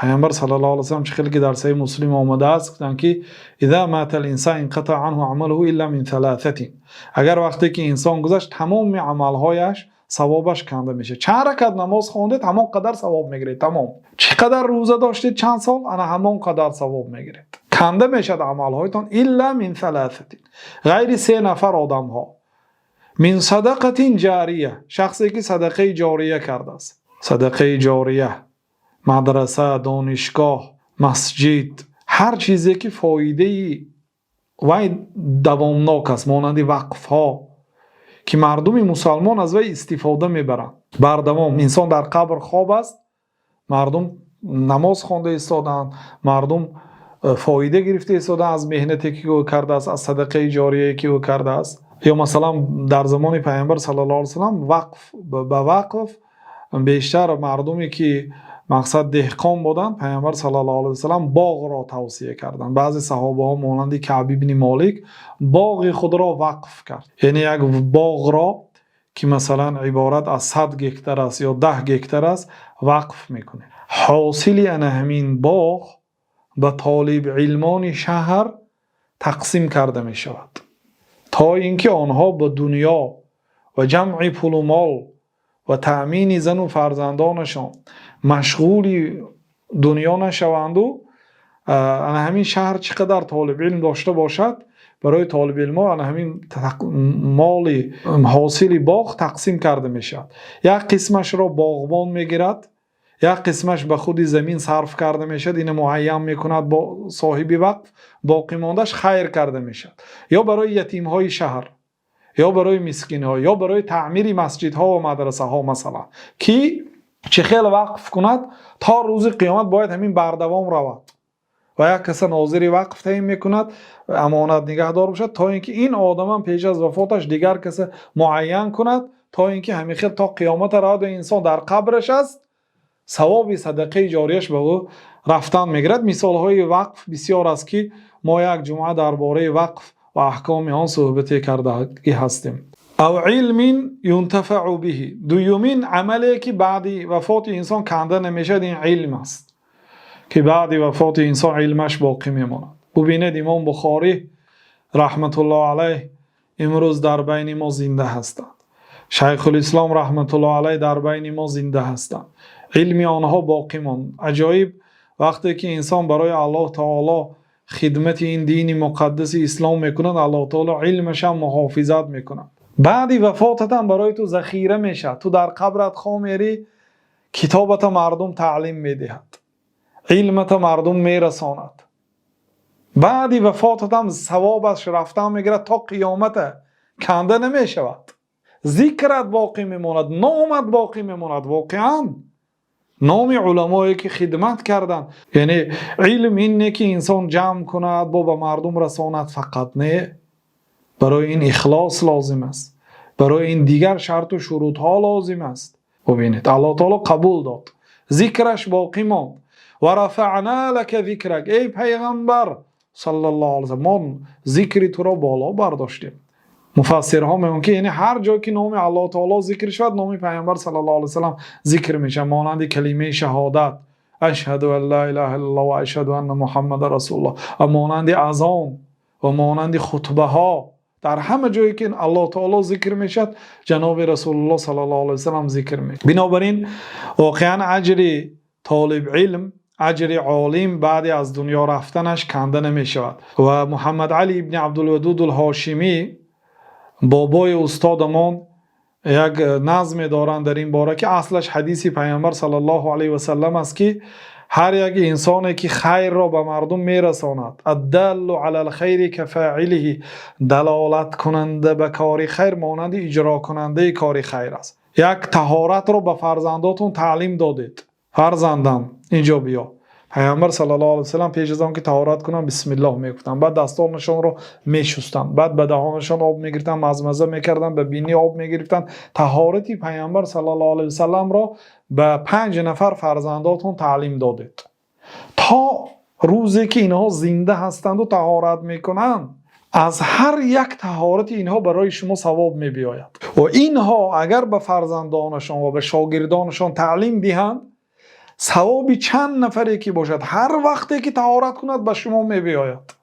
پیامبر صلی الله علیه و سلم چه خیلی که در صحیح مسلم آمده است گفتن که اذا مات الانسان انقطع عنه عمله الا من ثلاثه، اگر وقتی که انسان گذشت تمام عملهایش ثوابش کنده میشه. چند رکعت نماز خونده تمام قدر ثواب میگیره، تمام چقدر روزه داشتید چند سال انا همون قدر ثواب میگیرید، کنده میشد عملهایتان الا من ثلاثه، غیر سه نفر آدم ها. من صدقه جاریه، شخصی که صدقه جاریه کرده است، صدقه جاریه، مدرسه، دانشگاه، مسجد، هر چیزی که فایده و دوامناک است، مانند وقف ها که مردم مسلمان از وی استفاده میبرند بر دوام. انسان در قبر خواب است، مردم نماز خوانده ایستادند، مردم فایده گرفته ایستادند از مهنتی که او کرده است، از صدقه جاریه که او کرده است. یا مثلا در زمان پیامبر صلی الله علیه و سلم وقف به وقف بیشتر مردمی که مقصد دهقان بودند، پیامبر صلی الله علیه و سلم باغ را توصیه کردند. بعضی صحابه ها مانند کعب بن مالک باغ خود را وقف کرد، یعنی یک باغ را که مثلا عبارت از 100 هکتار است یا 10 هکتار است وقف میکنه. حاصل ان همین باغ به طالب علمان شهر تقسیم کرده می شود تا اینکه آنها به دنیا و جمع پول و مال و تأمین زن و فرزندانشان مشغول دنیا نشوند و همین شهر چقدر طالب علم داشته باشد برای طالب علم همین مال حاصل باغ تقسیم کرده می شود. یک قسمش را باغبان می گیرد، یک قسمش به خود زمین صرف کرده می شود، این معین می کند با صاحب وقف، باقی ماندهش خیر کرده می شود یا برای یتیم های شهر یا برای مسکین ها یا برای تعمیر مسجد ها و مدرسه ها مثلا که چه خیلی وقف کند تا روز قیامت باید همین بردوام رود و یک کس ناظر وقف تعیین میکند امانت نگهدار باشد تا اینکه این آدم هم پیش از وفاتش دیگر کس معین کند تا اینکه همین خیلی تا قیامت رود و انسان در قبرش است ثواب صدقه جاریش به او رفتن میگیرد. مثال های وقف بسیار است که ما یک جمعه درباره وقف و احکام آن صحبت کرده هستیم. او علم ينتفع به، دومین عملی که بعد وفات انسان کنده نمیشد این علم است که بعد وفات انسان علمش باقی میماند. ببینید امام بخاری رحمت الله علیه امروز در بین ما زنده هستند، شیخ الاسلام رحمت الله علیه در بین ما زنده هستند، علم آنها باقی ماند. عجایب وقتی که انسان برای الله تعالی خدمت این دین مقدس اسلام میکند، الله تعالی علمش هم محافظت میکند. بعد وفاتت هم برای تو ذخیره میشه، تو در قبرت خواه میری کتابت مردم تعلیم میدهد، علمت مردم میرساند. بعد وفاتت هم ثوابش رفتن میگیرد تا قیامت کنده نمیشود، ذکرت باقی میماند، نامت باقی میماند. واقعا نام علمایی که خدمت کردن، یعنی علم اینه که انسان جمع کند با به مردم رساند، فقط نه، برای این اخلاص لازم است، برای این دیگر شرط و شروط ها لازم است. ببینید الله تعالی قبول داد، ذکرش باقی ماند. و رفعنا لك ذکرک، ای پیغمبر صلی الله علیه و سلم ما ذکر تو را بالا برداشتیم. مفسرها میگن که یعنی هر جایی که نام الله تعالی ذکر شد نام پیامبر صلی الله علیه و سلم ذکر میشه، مانند کلمه شهادت اشهد ان لا اله الا الله و اشهد ان محمد رسول الله، و مانند اذان و مانند خطبه ها، در همه جایی که الله تعالی ذکر میشد جناب رسول الله صلی الله علیه و سلم ذکر میشه. بنابراین واقعا اجر طالب علم، اجر عالم بعد از دنیا رفتنش کنده نمیشود. و محمد علی ابن عبدالودود الهاشمی بابای استادمان یک نظم دارند در این باره که اصلش حدیث پیامبر صلی الله علیه و سلم است که هر یک انسانی که خیر را به مردم میرساند، الدال علی الخیر کفاعله، دلالت کننده به کار خیر مانند اجرا کننده کار خیر است. یک طهارت را به فرزنداتون تعلیم دادید، فرزندم اینجا بیا. پیامبر صلی الله علیه و سلم پیش از آن که طهارت کنن بسم الله میگفتن، بعد دستانشان رو میشستن، بعد به دهانشان آب میگرفتن، مزمزه میکردن، به بینی آب میگرفتن. طهارتی پیامبر صلی الله علیه و سلم را به 5 نفر فرزنداتون تعلیم دادید تا روزی که اینها زنده هستند و طهارت میکنند از هر یک طهارت اینها برای شما ثواب میبیاید. و اینها اگر به فرزندانشان و به شاگردانشان تعلیم دهند ثواب چند نفری که باشد هر وقتی که طهارت کند به شما میبیاید.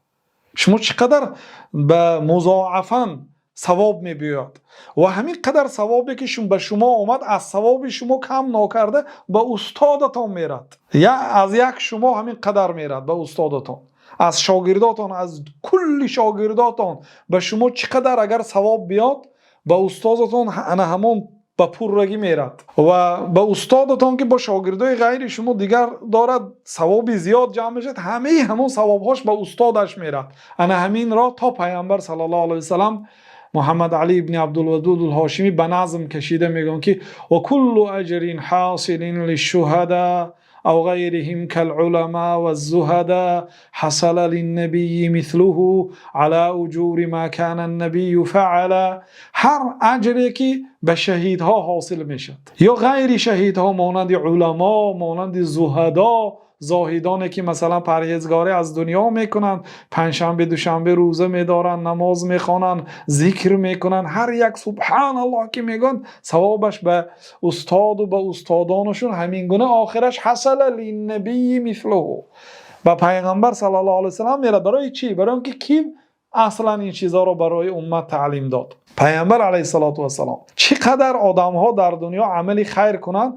شما چقدر به مضاعفاً ثواب میبیاید و همین قدر ثوابی که به شما آمد از ثواب شما کم نکرده به استادتان میرد، یا از یک شما همین قدر میرد به استادتان، از شاگرداتان، از کل شاگرداتان به شما چقدر اگر ثواب بیاد به استادتان همون به پررگی میرد و به استادتان که با شاگردای غیر شما دیگر دارد ثواب زیاد جمع میشد، همون ثوابهاش به استادش میرد. انا همین را تا پیامبر صلی الله علیه و سلم محمد علی ابن عبدالودود الهاشمی به نظم کشیده میگن که و کل اجر حاصل للشهداء او غیرهم كالعلماء والزهداء حصل للنبي مثله على اجور ما كان النبي فعلا. هر اجری که به شهیدها حاصل میشد یا غیر شهیدها مانند علما، مانند زهدا، زاهدانی که مثلا پرهیزگاری از دنیا میکنن، پنجشنبه دوشنبه روزه میدارن، نماز میخوانن، ذکر میکنن، هر یک سبحان الله که میگن، ثوابش به استاد و به استادانشون همین گونه آخرش حصل للنبی مثله، به پیغمبر صلی الله علیه و سلم میره. برای چی؟ برای اینکه کی اصلا این چیزا رو برای امت تعلیم داد؟ پیغمبر علیه السلام. چقدر آدم ها در دنیا عملی خیر کنند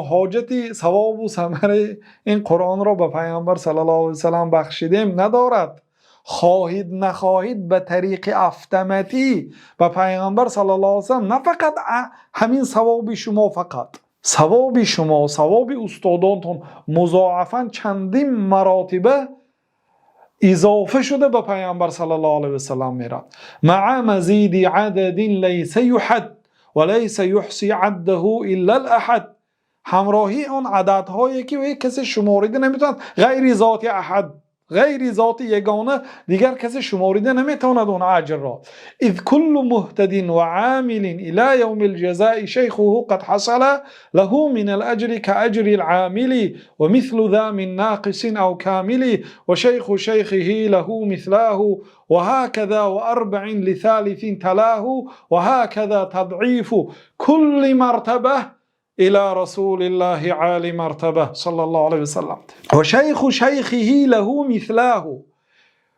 حاجتی ثواب و ثمره این قرآن را به پیامبر صلی الله علیه و سلم بخشیدیم ندارد. خواهید نخواهید به طریق اتوماتیک به پیامبر صلی الله علیه و سلم، نه فقط همین ثواب شما، فقط ثواب شما، ثواب استادانتون مضاعفاً چندین مراتبه اضافه شده به پیامبر صلی الله علیه و سلم میرد. مع مزید عدد لیس یحد و لیس یحصی عده الا الاحد، همراهی اون عددهایی که کسی شماریده نمیتواند، غیر ذات احد، غیر ذات یگانه دیگر کسی شماریده نمیتواند اون اجر را. اذ کل مهتد و عامل الى یوم الجزاء شیخه قد حصل له من الاجر كاجر العامل و مثل ذا من ناقص او كامل و شیخ شیخه له مثله و هكذا و اربع لثالث تلاه و هكذا تضعیف كل مرتبه الى رسول الله عالی مرتبه صلی الله علیه و سلم. و شیخ شیخه له مثله،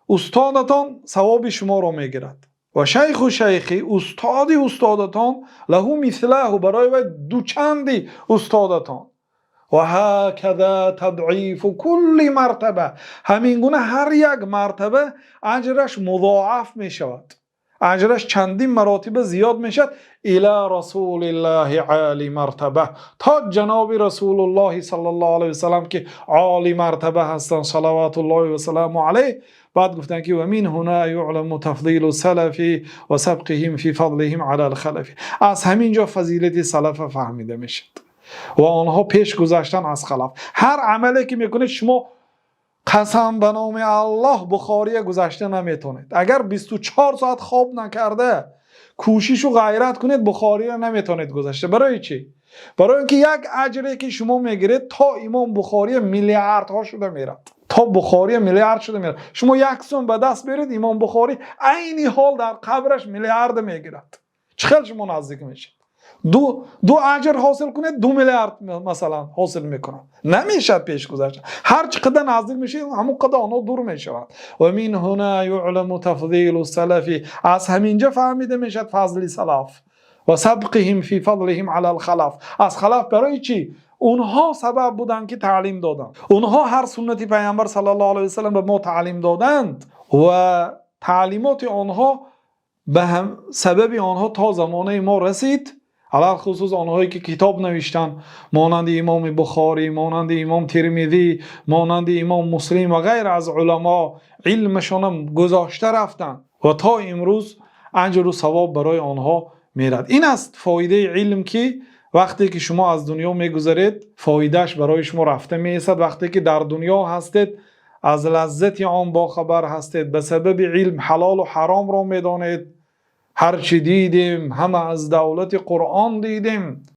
استادتان ثواب شما را میگیرد و شیخ شیخی استادتان له مثله، برای دوچندی استادتان. و هكذا تضعیف کل مرتبه، همین گونه هر یک مرتبه اجرش مضاعف می شود، اجرش چندین مراتب زیاد میشد. الى رسول الله عالی مرتبه، تا جناب رسول الله صلی الله علیه و سلم که عالی مرتبه هستند صلوات الله و سلام علیه. بعد گفتن که و من هنا یعلم تفضیل السلف و سبقهم فی فضلهم علی الخلف، از همینجا فضیلت سلف فهمیده میشد و آنها پیش گذشتن از خلف. هر عملی که میکنید شما قسم به نام الله بخاری گذشته نمیتونید. اگر 24 ساعت خواب نکرده کوشش و غیرت کنید بخاری رو نمیتونید گذشته. برای چی؟ برای اینکه یک اجری که شما میگیرید تا امام بخاری میلیاردها شده میرد، تا بخاری میلیارد شده میرد. شما یک سوم به دست برید امام بخاری عینی حال در قبرش میلیارد میگیرد. چقدر شما نزدیک میشید؟ دو اجر حاصل کنید 2 میلیارد مثلا حاصل میکنن، نمیشد پیش گذشت. هر چقدر نزدیک میشید همون قدر آنها دور میشوند. و من هنا یعلم تفضیل السلف، از همینجا فهمیده میشد فضل سلف و سبقهم فی فضلهم علی الخلف. از خلف برای چی؟ اونها سبب بودند که تعلیم دادند، اونها هر سنتی پیامبر صلی الله علیه و سلم به ما تعلیم دادند و تعلیمات آنها به سبب آنها تا زمانه ما رسید. علال خصوص آنهایی که کتاب نوشتن مانند امام بخاری، مانند امام ترمذی، مانند امام مسلم و غیر از علما، علمشان گذاشته رفتن و تا امروز اجر و ثواب برای آنها میرد. این است فایده علم که وقتی که شما از دنیا میگذرید فایدهش برای شما رفته میرسد. وقتی که در دنیا هستید از لذت آن با خبر هستید، به سبب علم حلال و حرام را میدانید. هر چی دیدیم همه از دولت قرآن دیدیم.